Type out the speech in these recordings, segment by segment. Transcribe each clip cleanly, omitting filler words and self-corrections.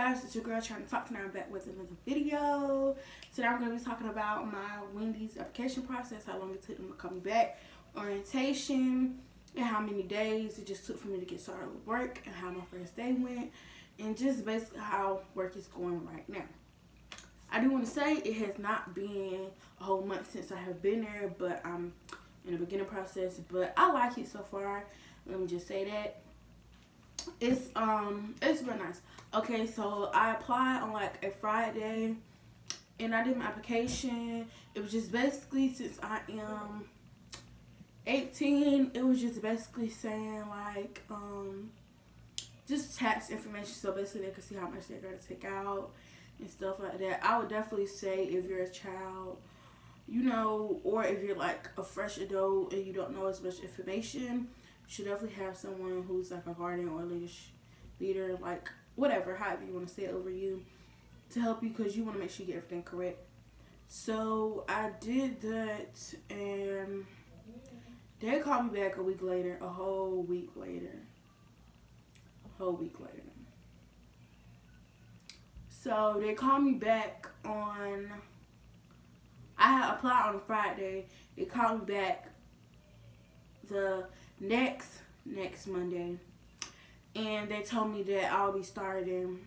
guys, it's your girl trying to talk tonight. I'm back with another video. Today I'm going to be talking about my Wendy's application process, how long it took them to come back, orientation, and how many days it just took for me to get started with work, and how my first day went, and just basically how work is going right now. I do want to say it has not been a whole month since I have been there, but I'm in the beginning process, but I like it so far. Let me just say that. It's real nice. Okay, so I applied on like a Friday, and I did my application. It was just basically, since I am 18, it was just basically saying like just tax information, so basically they could see how much they're gonna take out and stuff like that. I would definitely say if you're a child, you know, or if you're like a fresh adult and you don't know as much information, you should definitely have someone who's like a guardian or leader, like whatever, however you want to say it, over you to help you, because you want to make sure you get everything correct. So I did that, and they called me back a week later, a whole week later. So they called me back on, I had applied on a Friday. They called me back the next Monday, and they told me that I'll be starting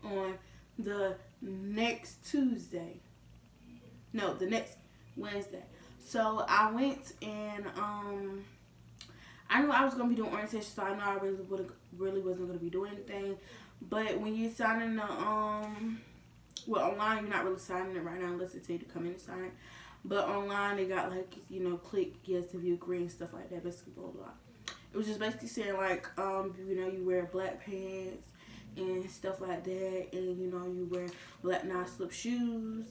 on the next Tuesday. No, the next Wednesday. So I went, and I knew I was gonna be doing orientation, so I know I really wasn't gonna be doing anything. But when you're signing the well, online you're not really signing it right now unless they tell you to come in and sign it. But online they got like, you know, click yes if you agree and stuff like that, basically blah blah. It was just basically saying like you know, you wear black pants and stuff like that, and you know, you wear black non-slip shoes.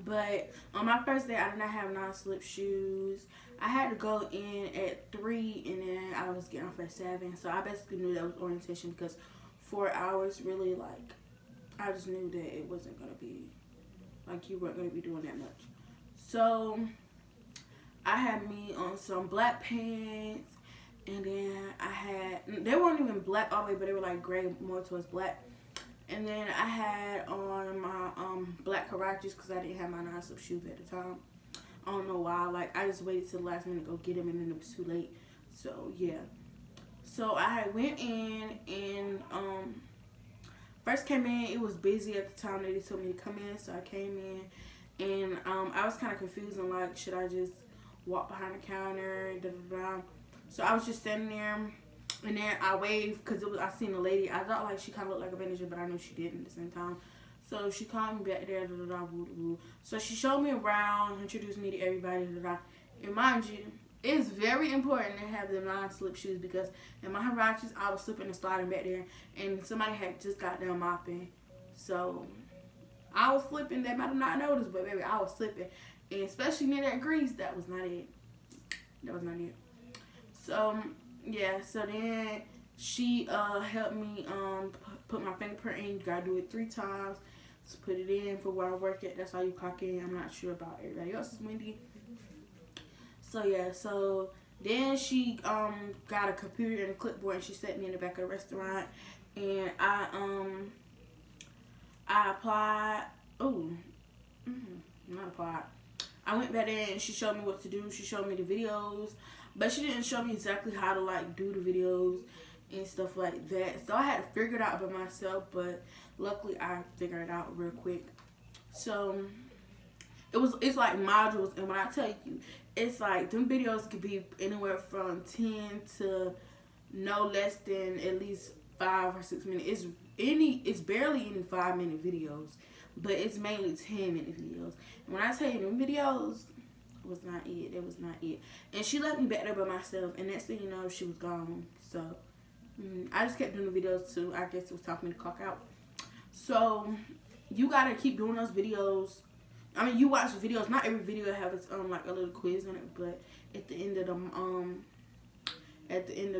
But on my first day I did not have non-slip shoes. I had to go in at 3, and then I was getting off at 7. So I basically knew that was orientation, because 4 hours really, like, I just knew that it wasn't going to be, like, you weren't going to be doing that much. So I had me on some black pants, and then I had, they weren't even black all the way, but they were like gray, more towards black. And then I had on my black Karachis, because I didn't have my non-slip shoes at the time. I don't know why. Like, I just waited till the last minute to go get them, and then it was too late. So yeah. So I went in, and first came in. It was busy at the time that they told me to come in. So I came in, and I was kind of confused and like, should I just walk behind the counter? Da, da, da. So I was just standing there. And then I waved, because I seen a lady. I thought like she kind of looked like a manager, but I knew she didn't at the same time. So she called me back there. Da, da, da, woo, woo. So she showed me around, introduced me to everybody. Da, da, da. And mind you, it's very important to have the non-slip shoes, because in my Hirachis, I was slipping and sliding back there, and somebody had just got done mopping. So I was slipping. They might have not noticed, but baby, I was slipping. And especially near that grease, that was not it. So yeah, so then she helped me put my fingerprint in. You gotta do it 3 times to put it in for where I work at. That's how you clock in. I'm not sure about everybody else's, Wendy. So yeah, so then she got a computer and a clipboard, and she set me in the back of the restaurant, and I applied. Not applied. I went back there, and she showed me what to do. She showed me the videos, but she didn't show me exactly how to like do the videos and stuff like that. So I had to figure it out by myself, but luckily I figured it out real quick. So it's like modules, and when I tell you, it's like them videos could be anywhere from 10 to no less than at least 5 or 6 minutes. It's barely any 5-minute videos, but it's mainly 10-minute videos. And when I tell you them videos, was not it. It was not it. And she left me back there by myself, and next thing you know, she was gone. So I just kept doing the videos too. I guess it was time for me to clock out. So you gotta keep doing those videos. I mean, you watch the videos. Not every video has its like a little quiz on it, but at the end of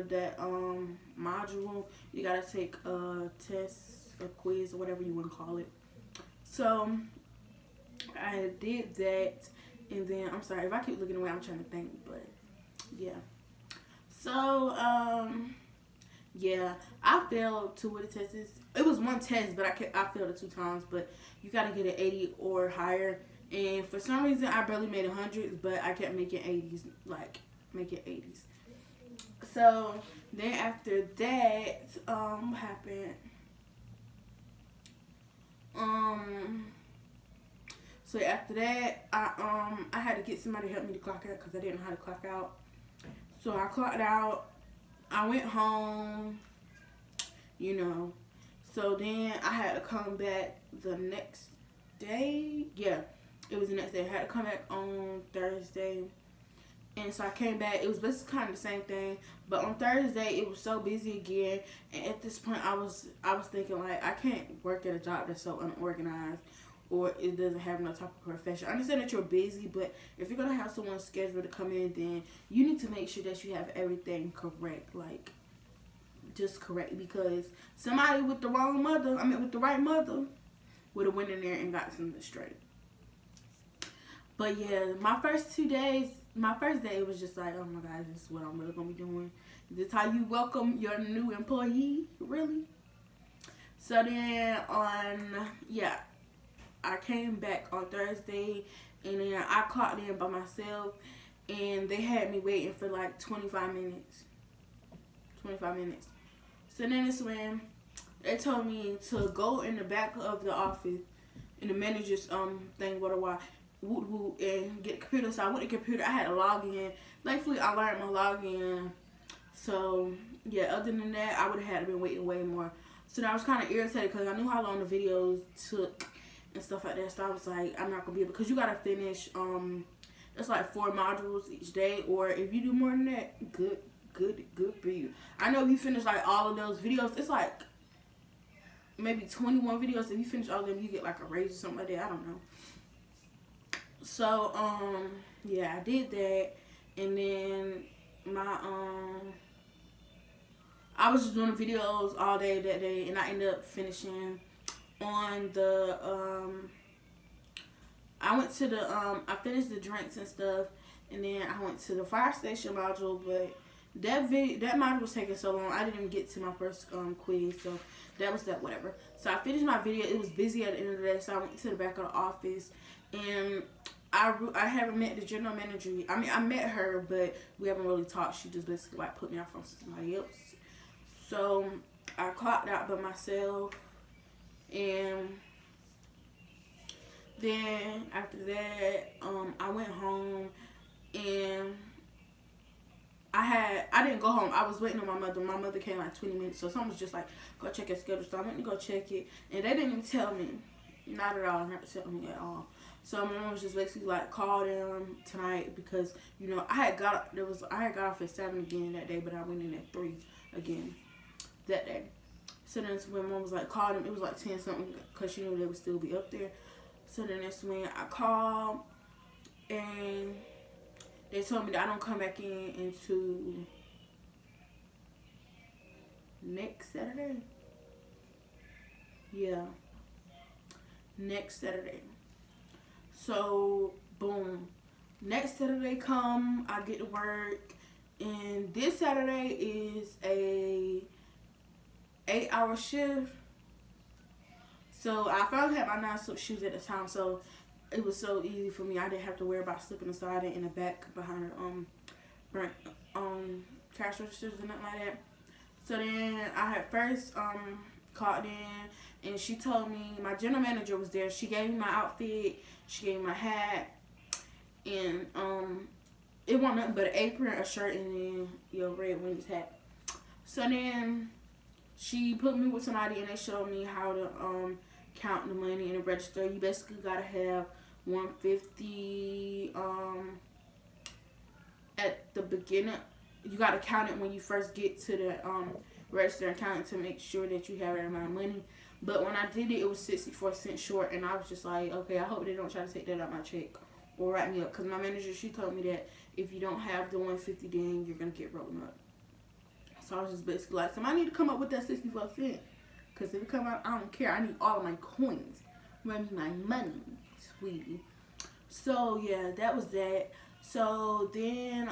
that module, you gotta take a test, a quiz, or whatever you want to call it. So I did that. And then, I'm sorry, if I keep looking away, I'm trying to think, but yeah. So, Yeah, I failed two of the tests. It was one test, but I failed it 2 times. But you gotta get an 80 or higher. And for some reason, I barely made hundreds, but I kept making 80s, like making 80s. So then after that, what happened? Um, so after that, I had to get somebody to help me to clock out because I didn't know how to clock out. So I clocked out. I went home, you know. So then I had to come back the next day. Yeah, it was the next day. I had to come back on Thursday. And so I came back. It was basically kind of the same thing, but on Thursday it was so busy again. And at this point, I was thinking like I can't work at a job that's so unorganized, or it doesn't have no type of profession. I understand that you're busy, but if you're gonna have someone scheduled to come in, then you need to make sure that you have everything correct, like just correct. Because somebody with the wrong mother, with the right mother, would have went in there and got something straight. But yeah, my first day was just like, oh my God, this is what I'm really gonna be doing. This is how you welcome your new employee, really. So then I came back on Thursday, and then I clocked in by myself, and they had me waiting for like 25 minutes. 25 minutes. So then it's when they told me to go in the back of the office, in the manager's thing, and get a computer. So I went to the computer. I had to log in. Thankfully, I learned my login. So yeah, other than that, I would have had to been waiting way more. So then I was kind of irritated because I knew how long the videos took and stuff like that. So I was like, I'm not gonna be able, because you gotta finish. It's like 4 modules each day, or if you do more than that, good for you. I know if you finish like all of those videos, it's like maybe 21 videos. If you finish all of them, you get like a raise or something like that. I don't know. So, yeah, I did that, and then I was just doing videos all day that day, and I ended up finishing on the, I finished the drinks and stuff, and then I went to the fire station module, but that module was taking so long, I didn't even get to my first, quiz, so that was that, whatever. So I finished my video. It was busy at the end of the day, so I went to the back of the office, and I haven't met the general manager. I met her, but we haven't really talked. She just basically like put me off on somebody else. So I clocked out by myself, and then after that, I went home, and I didn't go home. I was waiting on my mother. My mother came like 20 minutes, so someone was just like, go check your schedule. So I went to go check it, and they didn't even tell me. Not at all. Not to tell me at all. So my mom was just basically like, call them tonight, because I had got off at 7 again that day, but I went in at 3 again that day. So then when mom was like, call them, it was like 10 something, because she knew they would still be up there. So then that's when I called, and they told me that I don't come back in until next Saturday. Yeah, next Saturday. So, boom. Next Saturday come, I get to work, and this Saturday is a 8-hour shift. So I finally had my non-slip shoes at the time, so it was so easy for me. I didn't have to worry about slipping aside in the back behind the cash registers and nothing like that. So then I had first called in, and she told me, my general manager was there. She gave me my outfit, she gave me my hat, and it wasn't nothing but an apron, a shirt, and then your red Wendy's hat. So then she put me with somebody, and they showed me how to count the money in the register. You basically gotta have 150 at the beginning. You gotta count it when you first get to the register and count it to make sure that you have that amount of money. But when I did it, it was 64 cents short, and I was just like, okay, I hope they don't try to take that out of my check or write me up, because my manager, she told me that if you don't have the 150, then you're gonna get written up. So I was just basically like, somebody need to come up with that 64 cents, because if it come out, I don't care. I need all of my coins. I need my money, sweetie. So yeah, that was that. So then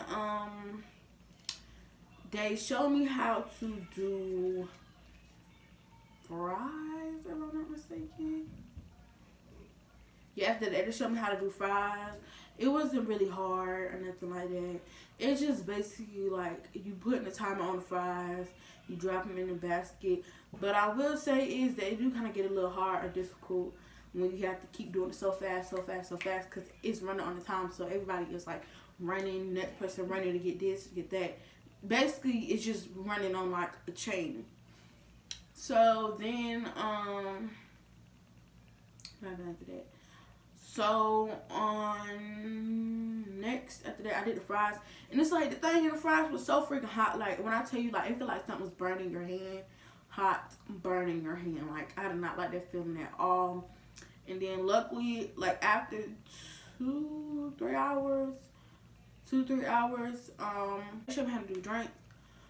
they showed me how to do fries, if I'm not mistaken. Yeah, after that, they showed me how to do fries. It wasn't really hard or nothing like that. It's just basically like you putting the timer on the fries, you drop them in the basket. But I will say is they do kind of get a little hard or difficult when you have to keep doing it so fast, because it's running on the time. So everybody is like running, next person running to get this, to get that. Basically, it's just running on like a chain. So then, after that. So next after that, I did the fries, and it's like the thing in the fries was so freaking hot. Like when I tell you, like it felt like something was burning your hand, hot burning your hand. Like I did not like that feeling at all. And then luckily, like after 2-3 hours, I showed me how to do drinks.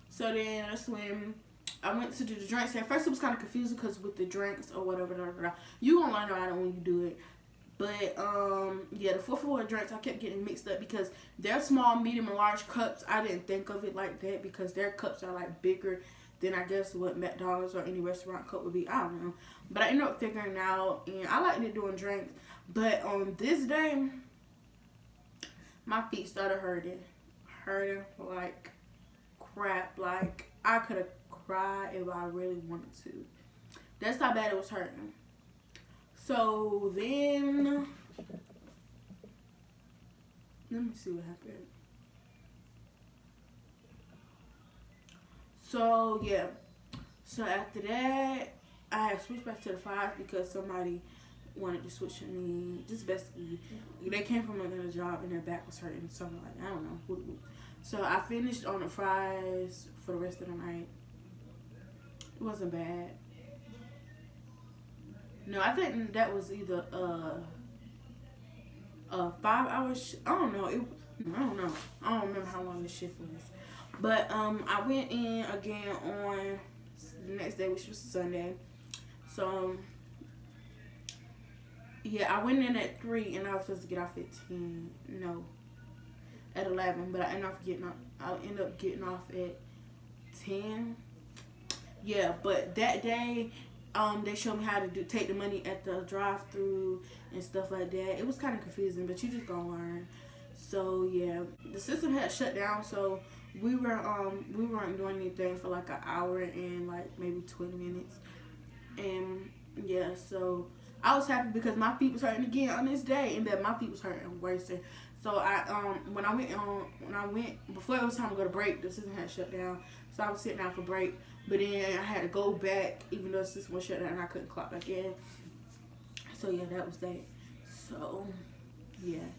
So then that's when I went to do the drinks. And at first it was kind of confusing because with the drinks or whatever, you gonna learn about it when you do it. But yeah, the 4-for-1 drinks, I kept getting mixed up because they're small, medium, and large cups. I didn't think of it like that because their cups are like bigger than I guess what McDonald's or any restaurant cup would be. I don't know, but I ended up figuring out, and I liked it doing drinks. But on this day, my feet started hurting like crap. Like I could have cried if I really wanted to. That's how bad it was hurting. So then, let me see what happened. So yeah, so after that, I had switched back to the fries because somebody wanted to switch with me. Just basically, they came from another job and their back was hurting, something like that. I don't know. So I finished on the fries for the rest of the night. It wasn't bad. No, I think that was either a 5 hours. I don't know. I don't know. I don't remember how long the shift was. But I went in again on the next day, which was Sunday. So yeah, I went in at 3 and I was supposed to get off at 10. No, at 11. But I ended up getting off at 10. Yeah, but that day, they showed me how to take the money at the drive-through and stuff like that. It was kind of confusing, but you just gonna learn. So yeah, the system had shut down, so we weren't doing anything for like an hour and like maybe 20 minutes. And yeah, so I was happy because my feet was hurting again on this day, and that my feet was hurting worse. So when I went before it was time to go to break, the system had shut down, so I was sitting down for break. But then I had to go back, even though the system was shut down, and I couldn't clock back in. So yeah, that was that. So yeah,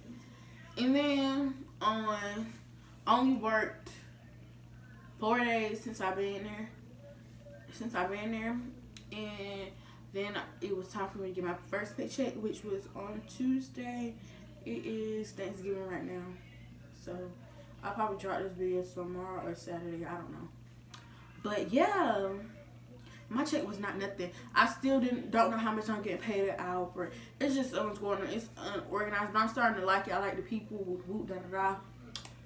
and then only worked 4 days since I've been there. And then it was time for me to get my first paycheck, which was on Tuesday. It is Thanksgiving right now, so I'll probably drop this video tomorrow or Saturday. I don't know. But yeah, my check was not nothing. I still don't know how much I'm getting paid an hour for. It's just something's going on. It's unorganized, but I'm starting to like it. I like the people, whoop, da da da.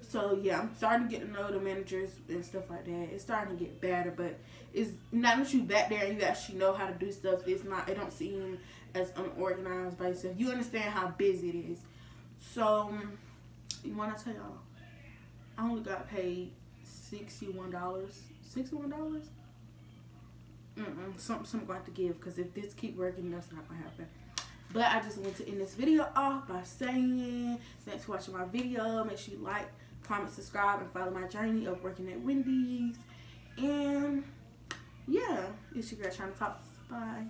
So yeah, I'm starting to get to know the managers and stuff like that. It's starting to get better, but it's not that you back there and you actually know how to do stuff. It don't seem as unorganized by yourself. You understand how busy it is. So you want to tell y'all, I only got paid $61. $61? Something going to give, because if this keep working, that's not gonna happen. But I just want to end this video off by saying thanks for watching my video. Make sure you like, comment, subscribe, and follow my journey of working at Wendy's. And yeah, it's your girl trying to talk. Bye.